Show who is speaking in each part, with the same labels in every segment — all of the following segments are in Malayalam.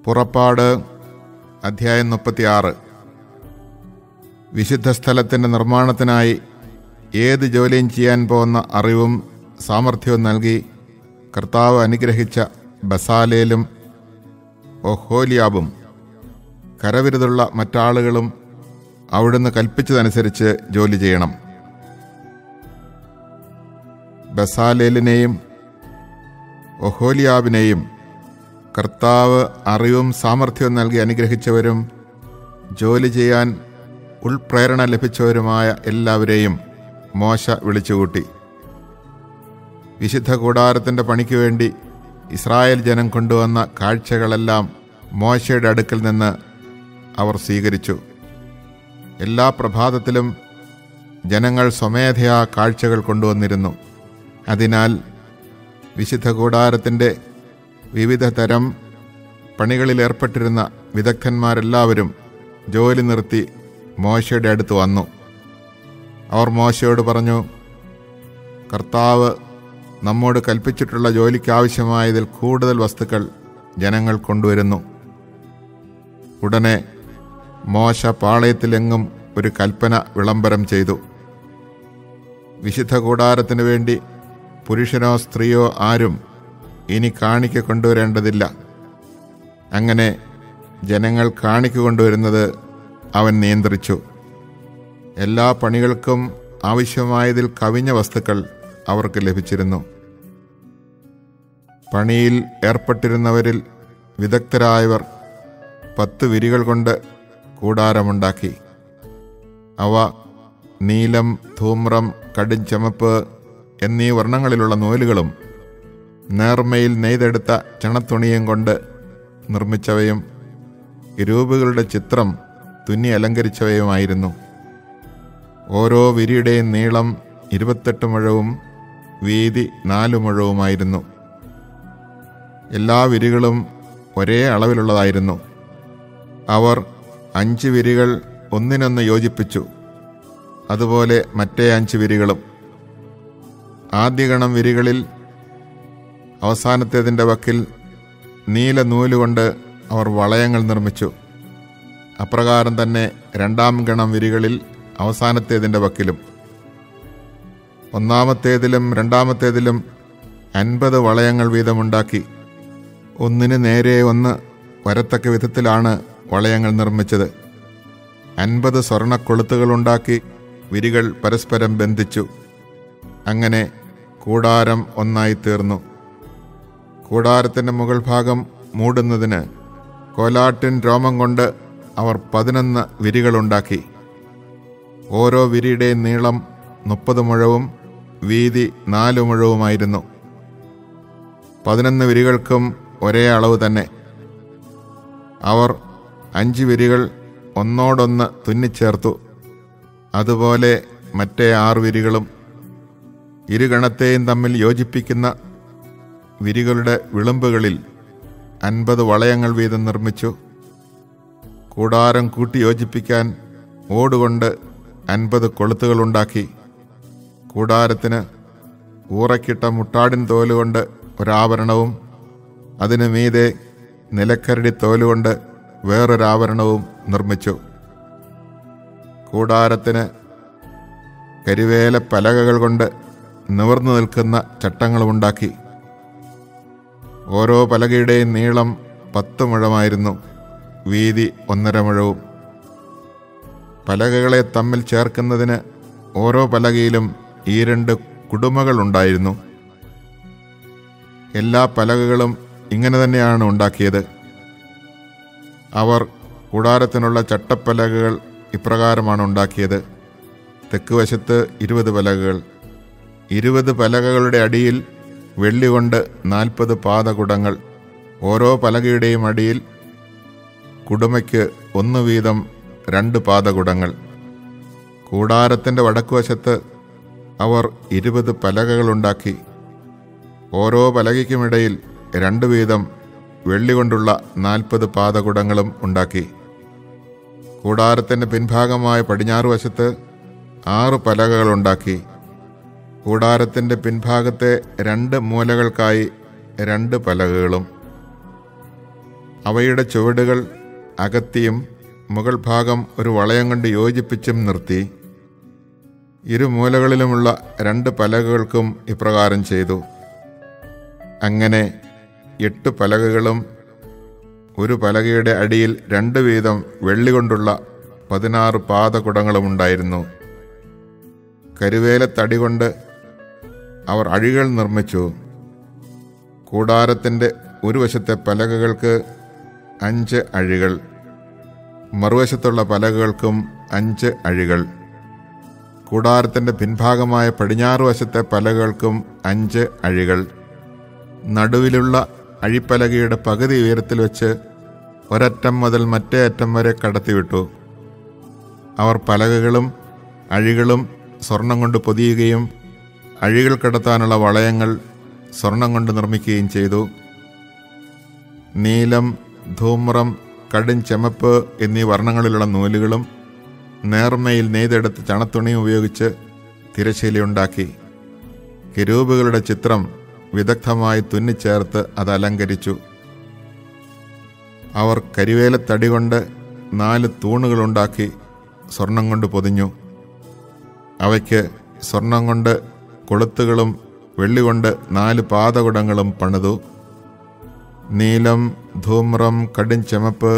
Speaker 1: പുറപ്പാട് അധ്യായം 36. വിശുദ്ധ സ്ഥലത്തിൻ്റെ നിർമ്മാണത്തിനായി ഏത് ജോലിയും ചെയ്യാൻ പോകുന്ന അറിവും സാമർഥ്യവും നൽകി കർത്താവ് അനുഗ്രഹിച്ച ബസാലേലും ഒഹോലിയാബും കരവിരുതുള്ള മറ്റാളുകളും അവിടുന്ന് കൽപ്പിച്ചതനുസരിച്ച് ജോലി ചെയ്യണം. ബസാലേലിനെയും ഒഹോലിയാബിനെയും കർത്താവ് അറിവും സാമർഥ്യവും നൽകി അനുഗ്രഹിച്ചവരും ജോലി ചെയ്യാൻ ഉൾപ്രേരണ ലഭിച്ചവരുമായ എല്ലാവരെയും മോശ വിളിച്ചുകൂട്ടി. വിശുദ്ധ കൂടാരത്തിൻ്റെ പണിക്ക് വേണ്ടി ഇസ്രായേൽ ജനം കൊണ്ടുവന്ന കാഴ്ചകളെല്ലാം മോശയുടെ അടുക്കൽ നിന്ന് അവർ സ്വീകരിച്ചു. എല്ലാ പ്രഭാതത്തിലും ജനങ്ങൾ സ്വമേധയാ കാഴ്ചകൾ കൊണ്ടുവന്നിരുന്നു. അതിനാൽ വിശുദ്ധ കൂടാരത്തിൻ്റെ വിവിധ തരം പണികളിലേർപ്പെട്ടിരുന്ന വിദഗ്ധന്മാരെല്ലാവരും ജോലി നിർത്തി മോശയുടെ അടുത്ത് വന്നു. അവർ മോശയോട് പറഞ്ഞു, കർത്താവ് നമ്മോട് കൽപ്പിച്ചിട്ടുള്ള ജോലിക്കാവശ്യമായതിൽ കൂടുതൽ വസ്തുക്കൾ ജനങ്ങൾ കൊണ്ടുവരുന്നു. ഉടനെ മോശ പാളയത്തിലെങ്ങും ഒരു കൽപ്പന വിളംബരം ചെയ്തു. വിശുദ്ധ കൂടാരത്തിനു വേണ്ടി പുരുഷനോ സ്ത്രീയോ ആരും ഇനി കാണിക്ക കൊണ്ടുവരേണ്ടതില്ല. അങ്ങനെ ജനങ്ങൾ കാണിക്ക കൊണ്ടുവരുന്നത് അവൻ നിയന്ത്രിച്ചു. എല്ലാ പണികൾക്കും ആവശ്യമായതിൽ കവിഞ്ഞ വസ്തുക്കൾ അവർക്ക് ലഭിച്ചിരുന്നു. പണിയിൽ ഏർപ്പെട്ടിരുന്നവരിൽ വിദഗ്ധരായവർ 10 വിരികൾ കൊണ്ട് കൂടാരമുണ്ടാക്കി. അവ നീലം, ധൂമ്രം, കടും ചുമപ്പ് എന്നീ വർണ്ണങ്ങളിലുള്ള നൂലുകളും നേർമയിൽ നെയ്തെടുത്ത ചണത്തുണിയും കൊണ്ട് നിർമ്മിച്ചവയും കിരൂബുകളുടെ ചിത്രം തുന്നി അലങ്കരിച്ചവയുമായിരുന്നു. ഓരോ വിരിയുടെയും നീളം 28 മുഴവും വീതി 4 മുഴവുമായിരുന്നു. എല്ലാ വിരികളും ഒരേ അളവിലുള്ളതായിരുന്നു. അവർ 5 വിരികൾ ഒന്നിനൊന്ന് യോജിപ്പിച്ചു. അതുപോലെ മറ്റേ 5 വിരികളും. ആദ്യഗണം വിരികളിൽ അവസാനത്തേതിൻ്റെ വക്കിൽ നീല നൂലുകൊണ്ട് അവർ വളയങ്ങൾ നിർമ്മിച്ചു. അപ്രകാരം തന്നെ 2ാം ഗണം വിരികളിൽ അവസാനത്തേതിൻ്റെ വക്കിലും. 1ാമത്തേതിലും 2ാമത്തേതിലും 50 വളയങ്ങൾ വീതമുണ്ടാക്കി. ഒന്നിന് നേരെ ഒന്ന് വരത്തക്ക വിധത്തിലാണ് വളയങ്ങൾ നിർമ്മിച്ചത്. 50 സ്വർണ്ണക്കൊളുത്തുകളുണ്ടാക്കി വിരികൾ പരസ്പരം ബന്ധിച്ചു. അങ്ങനെ കൂടാരം ഒന്നായി തീർന്നു. കൂടാരത്തിൻ്റെ മുകൾ ഭാഗം മൂടുന്നതിന് കോലാട്ടിൻ രോമം കൊണ്ട് അവർ 11 വിരികളുണ്ടാക്കി. ഓരോ വിരിയുടെയും നീളം 30 മുഴവും വീതി 4 മുഴവുമായിരുന്നു. 11 വിരികൾക്കും ഒരേ അളവ് തന്നെ. അവർ 5 വിരികൾ ഒന്നോടൊന്ന് തുന്നിച്ചേർത്തു. അതുപോലെ മറ്റേ 6 വിരികളും. ഇരുഗണത്തെയും തമ്മിൽ യോജിപ്പിക്കുന്ന വിരികളുടെ വിളുമ്പുകളിൽ 50 വളയങ്ങൾ വീതം നിർമ്മിച്ചു. കൂടാരം കൂട്ടി യോജിപ്പിക്കാൻ ഓടുകൊണ്ട് 50 കൊളുത്തുകളുണ്ടാക്കി. കൂടാരത്തിന് ഊറക്കിട്ട മുട്ടാടിൻ തോലുകൊണ്ട് ഒരാഭരണവും അതിനു മീതെ നിലക്കരടി തോലുകൊണ്ട് വേറൊരാഭരണവും നിർമ്മിച്ചു. കൂടാരത്തിന് കരിവേല പലകകൾ കൊണ്ട് നിവർന്നു നിൽക്കുന്ന ചട്ടങ്ങളുമുണ്ടാക്കി. ഓരോ പലകയുടെയും നീളം 10 മുഴമായിരുന്നു, വീതി 1.5 മുഴവും. പലകകളെ തമ്മിൽ ചേർക്കുന്നതിന് ഓരോ പലകയിലും 2 കുടുമകൾ ഉണ്ടായിരുന്നു. എല്ലാ പലകകളും ഇങ്ങനെ തന്നെയാണ് ഉണ്ടാക്കിയത്. അവർ കൂടാരത്തിനുള്ള ചട്ടപ്പലകകൾ ഇപ്രകാരമാണ് ഉണ്ടാക്കിയത്. തെക്ക് വശത്ത് 20 പലകകൾ. 20 പലകകളുടെ അടിയിൽ വെള്ളി കൊണ്ട് 40 പാദകുടങ്ങൾ. ഓരോ പലകയുടെയും അടിയിൽ കുടുമയ്ക്ക് 1 വീതം 2 പാദകുടങ്ങൾ. കൂടാരത്തിൻ്റെ വടക്കുവശത്ത് അവർ 20 പലകകളുണ്ടാക്കി. ഓരോ പലകയ്ക്കുമിടയിൽ 2 വീതം വെള്ളി കൊണ്ടുള്ള 40 പാദകുടങ്ങളും ഉണ്ടാക്കി. കൂടാരത്തിൻ്റെ പിൻഭാഗമായ പടിഞ്ഞാറ് വശത്ത് 6 പലകകളുണ്ടാക്കി. കൂടാരത്തിൻ്റെ പിൻഭാഗത്തെ 2 മൂലകൾക്കായി 2 പലകകളും. അവയുടെ ചുവടുകൾ അകത്തിയും മുകൾ ഭാഗം ഒരു വളയം കൊണ്ട് യോജിപ്പിച്ചും നിർത്തി. ഇരുമൂലകളിലുമുള്ള 2 പലകകൾക്കും ഇപ്രകാരം ചെയ്തു. അങ്ങനെ 8 പലകകളും ഒരു പലകയുടെ അടിയിൽ 2 വീതം വെള്ളി കൊണ്ടുള്ള 16 പാദകുടങ്ങളും ഉണ്ടായിരുന്നു. കരുവേലത്തടി കൊണ്ട് അവർ അഴികൾ നിർമ്മിച്ചു. കൂടാരത്തിൻ്റെ ഒരു വശത്തെ പലകകൾക്ക് 5 അഴികൾ, മറുവശത്തുള്ള പലകകൾക്കും 5 അഴികൾ. കൂടാരത്തിൻ്റെ പിൻഭാഗമായ പടിഞ്ഞാറ് വശത്തെ പലകകൾക്കും 5 അഴികൾ. നടുവിലുള്ള അഴിപ്പലകയുടെ പകുതി ഉയരത്തിൽ വെച്ച് ഒരറ്റം മുതൽ മറ്റേ അറ്റം വരെ കടത്തിവിട്ടു. അവർ പലകകളും അഴികളും സ്വർണം കൊണ്ട് പൊതിയുകയും അഴികൾ കടത്താനുള്ള വളയങ്ങൾ സ്വർണം കൊണ്ട് നിർമ്മിക്കുകയും ചെയ്തു. നീലം, ധൂമ്രം, കടും ചെമപ്പ് എന്നീ വർണ്ണങ്ങളിലുള്ള നൂലുകളും നേർമയിൽ നെയ്തെടുത്ത് ചണത്തുണി ഉപയോഗിച്ച് തിരശ്ശീലയുണ്ടാക്കി. കെരൂബുകളുടെ ചിത്രം വിദഗ്ധമായി തുന്നിച്ചേർത്ത് അത് അലങ്കരിച്ചു. അവർ കരിവേലത്തടി കൊണ്ട് 4 തൂണുകളുണ്ടാക്കി സ്വർണം കൊണ്ട് പൊതിഞ്ഞു. അവയ്ക്ക് സ്വർണം കൊണ്ട് കൊളുത്തുകളും വെള്ളി കൊണ്ട് 4 പാദകുടങ്ങളും പണിതു. നീലം, ധൂമ്രം, കടും ചെമപ്പ്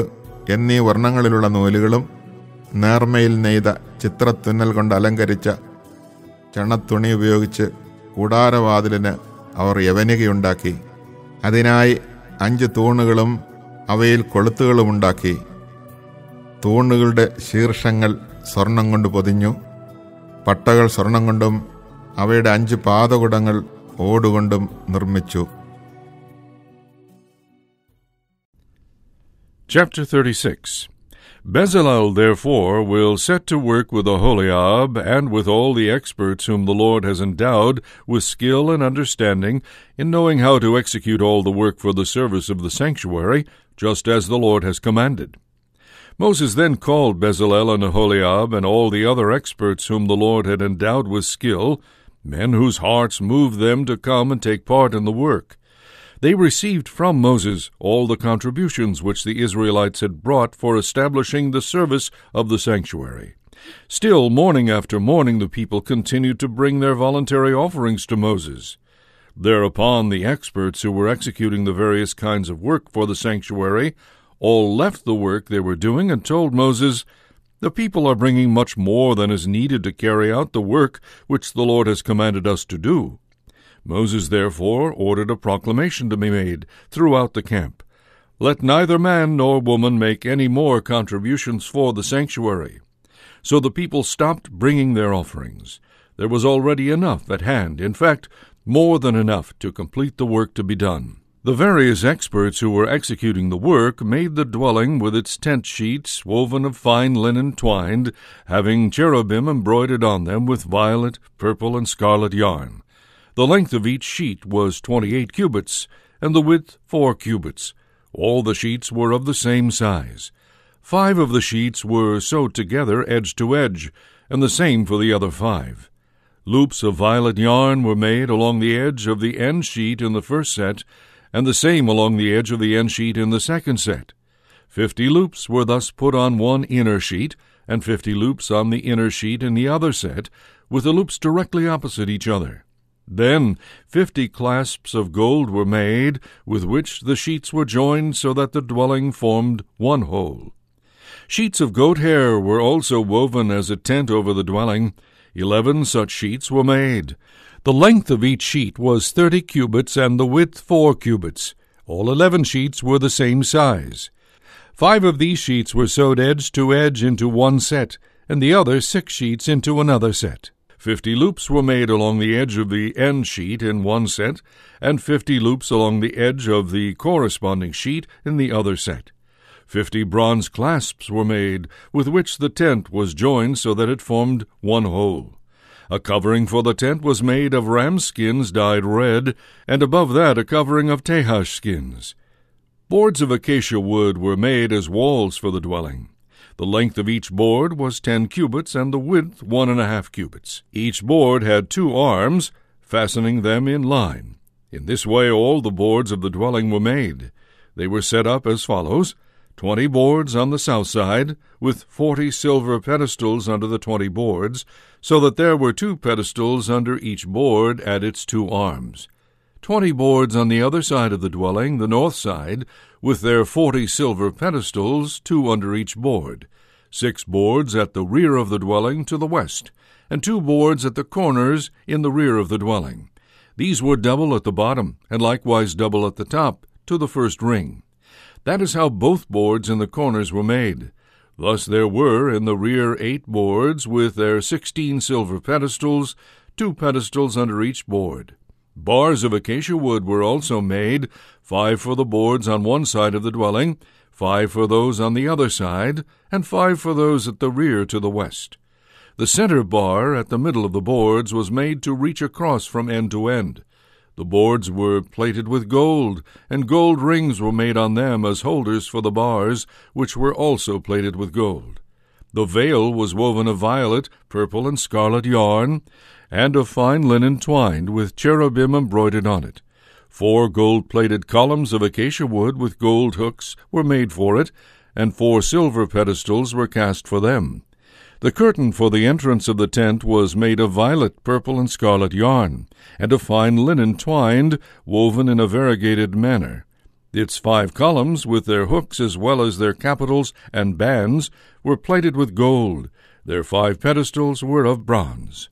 Speaker 1: എന്നീ വർണ്ണങ്ങളിലുള്ള നൂലുകളും നേർമയിൽ നെയ്ത ചിത്രത്തുന്നൽ കൊണ്ട് അലങ്കരിച്ച ചണത്തുണി ഉപയോഗിച്ച് കൂടാരവാതിലിന് അവർ യവനികയുണ്ടാക്കി. അതിനായി 5 തൂണുകളും അവയിൽ കൊളുത്തുകളുമുണ്ടാക്കി. തൂണുകളുടെ ശീർഷങ്ങൾ സ്വർണം കൊണ്ട് പൊതിഞ്ഞു. പട്ടകൾ സ്വർണം കൊണ്ടും അവയുടെ 5 പാദകുടങ്ങൾ ഓടുകൊണ്ടും നിർമ്മിച്ചു.
Speaker 2: Chapter 36. Bezalel therefore will set to work with Aholiab and with all the experts whom the Lord has endowed with skill and understanding in knowing how to execute all the work for the service of the sanctuary, just as the Lord has commanded. Moses then called Bezalel and Aholiab and all the other experts whom the Lord had endowed with skill, men whose hearts moved them to come and take part in the work. They received from Moses all the contributions which the Israelites had brought for establishing the service of the sanctuary. Still, morning after morning, the people continued to bring their voluntary offerings to Moses. Thereupon the experts who were executing the various kinds of work for the sanctuary all left the work they were doing and told Moses, "The people are bringing much more than is needed to carry out the work which the Lord has commanded us to do." Moses therefore ordered a proclamation to be made throughout the camp, "Let neither man nor woman make any more contributions for the sanctuary." So the people stopped bringing their offerings. There was already enough at hand, in fact, more than enough to complete the work to be done. The various experts who were executing the work made the dwelling with its tent sheets woven of fine linen twined, having cherubim embroidered on them with violet, purple, and scarlet yarn. The length of each sheet was 28 cubits, and the width 4 cubits. All the sheets were of the same size. 5 of the sheets were sewed together edge to edge, and the same for the other 5. Loops of violet yarn were made along the edge of the end sheet in the first set, and the same along the edge of the end sheet in the second set. 50 loops were thus put on one inner sheet, and 50 loops on the inner sheet in the other set, with the loops directly opposite each other. Then 50 clasps of gold were made, with which the sheets were joined so that the dwelling formed one whole. Sheets of goat hair were also woven as a tent over the dwelling. 11 such sheets were made. The length of each sheet was 30 cubits, and the width 4 cubits. All 11 sheets were the same size. 5 of these sheets were sewed edge to edge into one set, and the other 6 sheets into another set. 50 loops were made along the edge of the end sheet in one set, and 50 loops along the edge of the corresponding sheet in the other set. 50 bronze clasps were made, with which the tent was joined so that it formed one whole. A covering for the tent was made of ram skins dyed red, and above that a covering of tehash skins. Boards of acacia wood were made as walls for the dwelling. The length of each board was 10 cubits, and the width 1.5 cubits. Each board had 2 arms, fastening them in line. In this way all the boards of the dwelling were made. They were set up as follows: 20 boards on the south side, with 40 silver pedestals under the 20 boards, so that there were 2 pedestals under each board at its 2 arms. 20 boards on the other side of the dwelling, the north side, with their 40 silver pedestals, 2 under each board. 6 boards at the rear of the dwelling to the west, and 2 boards at the corners in the rear of the dwelling. These were double at the bottom, and likewise double at the top, to the first ring. That is how both boards in the corners were made. Thus there were in the rear 8 boards, with their 16 silver pedestals, 2 pedestals under each board. Bars of acacia wood were also made, 5 for the boards on one side of the dwelling, 5 for those on the other side, and 5 for those at the rear to the west. The center bar at the middle of the boards was made to reach across from end to end. The boards were plated with gold, and gold rings were made on them as holders for the bars, which were also plated with gold. The veil was woven of violet, purple, and scarlet yarn, and of fine linen twined, with cherubim embroidered on it. 4 gold-plated columns of acacia wood with gold hooks were made for it, and 4 silver pedestals were cast for them. The curtain for the entrance of the tent was made of violet, purple, and scarlet yarn, and of fine linen twined, woven in a variegated manner. Its 5 columns, with their hooks as well as their capitals and bands, were plated with gold. Their 5 pedestals were of bronze.